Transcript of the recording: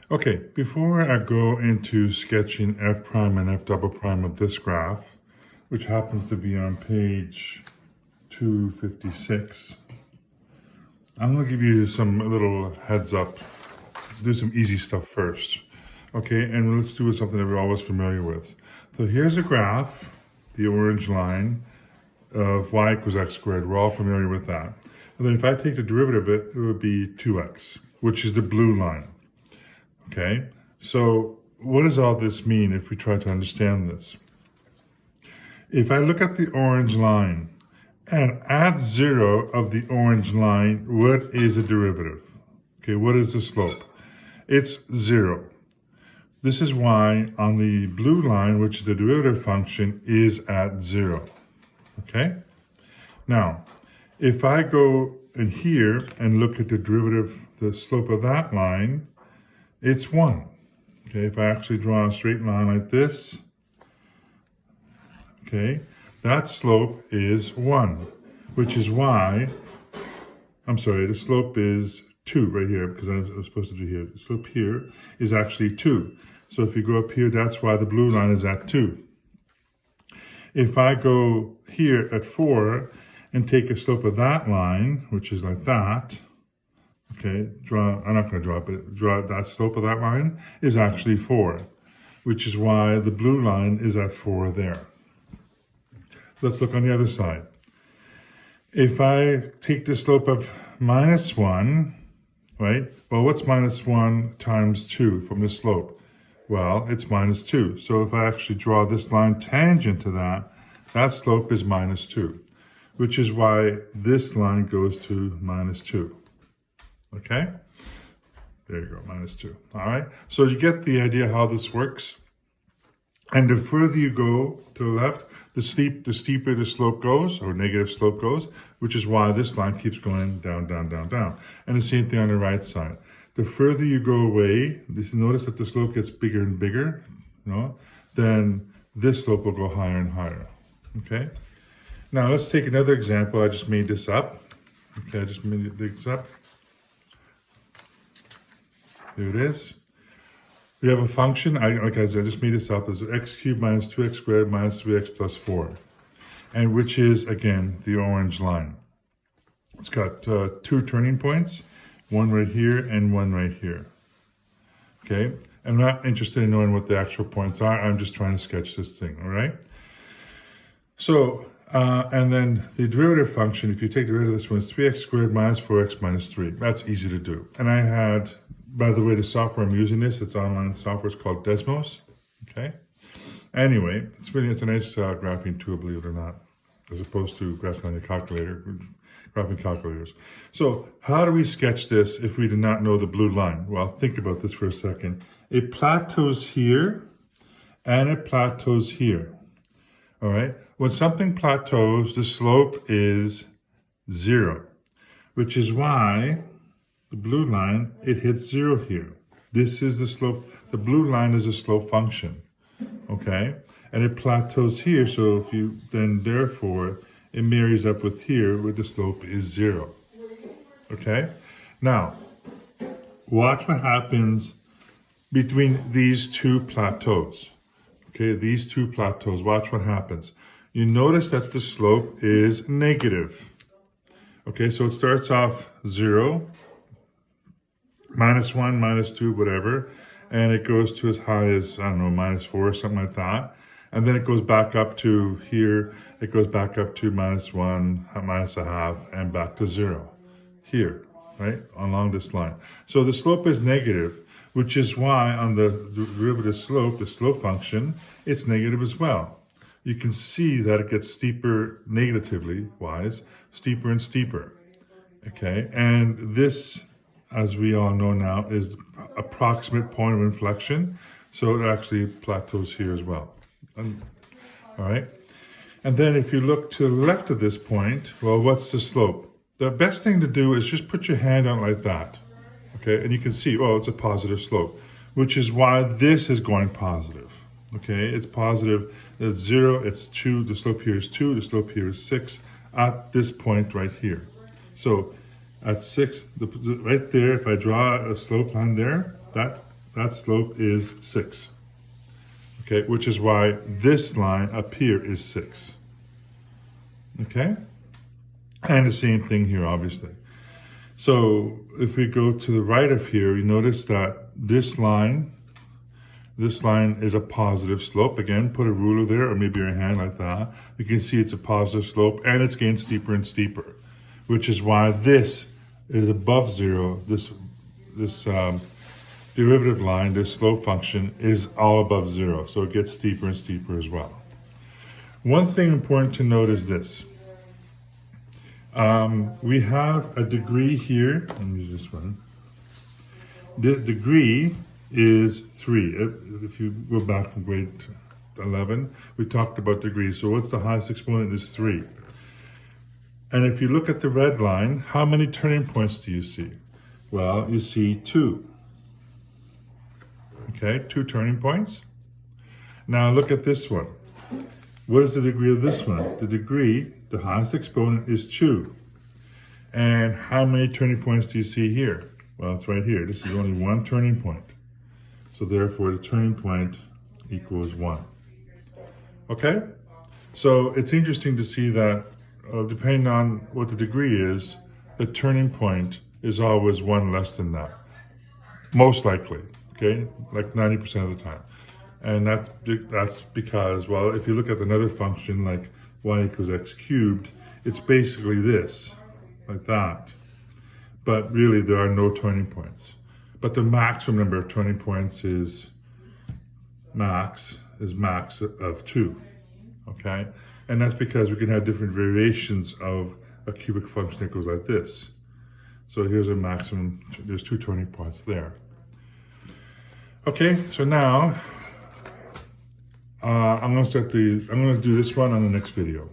Okay, before I go into sketching f prime and f double prime of this graph, which happens to be on page 256, I'm going to give you some little heads up. Do some easy stuff first. Okay, and let's do something that we're always familiar with. So here's a graph, the orange line of y equals x squared. We're all familiar with that. And then if I take the derivative of it, it would be 2x, which is the blue line. Okay, so what does all this mean if we try to understand this? If I look at the orange line and at 0 of the orange line, what is the derivative? Okay, what is the slope? It's 0. This is why on the blue line, which is the derivative function, is at 0. Okay? Now, if I go in here and look at the derivative, the slope of that line, it's 1. Okay, if I actually draw a straight line like this, okay, that slope is 1, which is why, I'm sorry, the slope is 2 right here, because I was supposed to do here. The slope here is actually 2. So if you go up here, that's why the blue line is at 2. If I go here at 4 and take a slope of that line, which is like that, okay, I'm not going to draw it, but draw that slope of that line is actually 4, which is why the blue line is at 4 there. Let's look on the other side. If I take the slope of minus 1, right? Well, what's minus 1 times 2 from the slope? Well, it's minus 2. So if I actually draw this line tangent to that, that slope is minus 2, which is why this line goes to minus 2. Okay? There you go, minus 2. All right? So you get the idea how this works. And the further you go to the left, the steeper the slope goes, or negative slope goes, which is why this line keeps going down, down, down, down. And the same thing on the right side. The further you go away, notice that the slope gets bigger and bigger, then this slope will go higher and higher. Okay? Now let's take another example. I just made this up. Okay, I just made this up. Here it is. We have a function, like I said, I just made this up, as x cubed minus 2x squared minus 3x plus 4, and which is, again, the orange line. It's got 2 turning points, one right here and one right here. Okay, I'm not interested in knowing what the actual points are, I'm just trying to sketch this thing, all right? So, and then the derivative function, if you take the derivative of this one, is 3x squared minus 4x minus 3. That's easy to do. And I had, by the way, the software I'm using this, it's online software, it's called Desmos. Okay. Anyway, it's a nice graphing tool, believe it or not, as opposed to graphing on your calculator, graphing calculators. So how do we sketch this if we do not know the blue line? Well, think about this for a second. It plateaus here and it plateaus here. All right. When something plateaus, the slope is 0, which is why the blue line, it hits 0 here. This is the slope. The blue line is a slope function, okay? And it plateaus here, so if you, then therefore, it marries up with here where the slope is 0, okay? Now, watch what happens between these two plateaus, okay? These two plateaus, watch what happens. You notice that the slope is negative, okay? So it starts off 0, minus 1, minus 2, whatever, and it goes to as high as, I don't know, minus 4 or something like that. And then it goes back up to here, it goes back up to minus 1, minus a half, and back to 0 here, right, along this line. So the slope is negative, which is why on the derivative slope, the slope function, it's negative as well. You can see that it gets steeper, negatively wise, steeper and steeper, okay? And this, as we all know now, is the approximate point of inflection. So it actually plateaus here as well. All right. And then if you look to the left of this point, well, what's the slope? The best thing to do is just put your hand on it like that. Okay. And you can see, oh, it's a positive slope, which is why this is going positive. Okay. It's positive. It's 0. It's 2. The slope here is 2. The slope here is 6 at this point right here. So at 6, right there, if I draw a slope line there, that that slope is 6. Okay, which is why this line up here is 6. Okay? And the same thing here, obviously. So if we go to the right of here, you notice that this line is a positive slope. Again, put a ruler there or maybe your hand like that. You can see it's a positive slope and it's getting steeper and steeper, which is why this is above 0. This derivative line, this slope function, is all above 0. So it gets steeper and steeper as well. One thing important to note is this. We have a degree here. Let me use this one. The degree is 3. If you go back from grade 11, we talked about degrees. So what's the highest exponent is 3. And if you look at the red line, how many turning points do you see? Well, you see 2. Okay, 2 turning points. Now look at this one. What is the degree of this one? The degree, the highest exponent is 2. And how many turning points do you see here? Well, it's right here. This is only 1 turning point. So therefore, the turning point equals 1. Okay? So it's interesting to see that depending on what the degree is, the turning point is always 1 less than that. Most likely, okay? Like 90% of the time. And that's because, well, if you look at another function like y equals x cubed, it's basically this, like that. But really, there are no turning points. But the maximum number of turning points is max of 2, okay? And that's because we can have different variations of a cubic function that goes like this. So here's a maximum, there's 2 turning points there. Okay, so now I'm gonna do this one on the next video.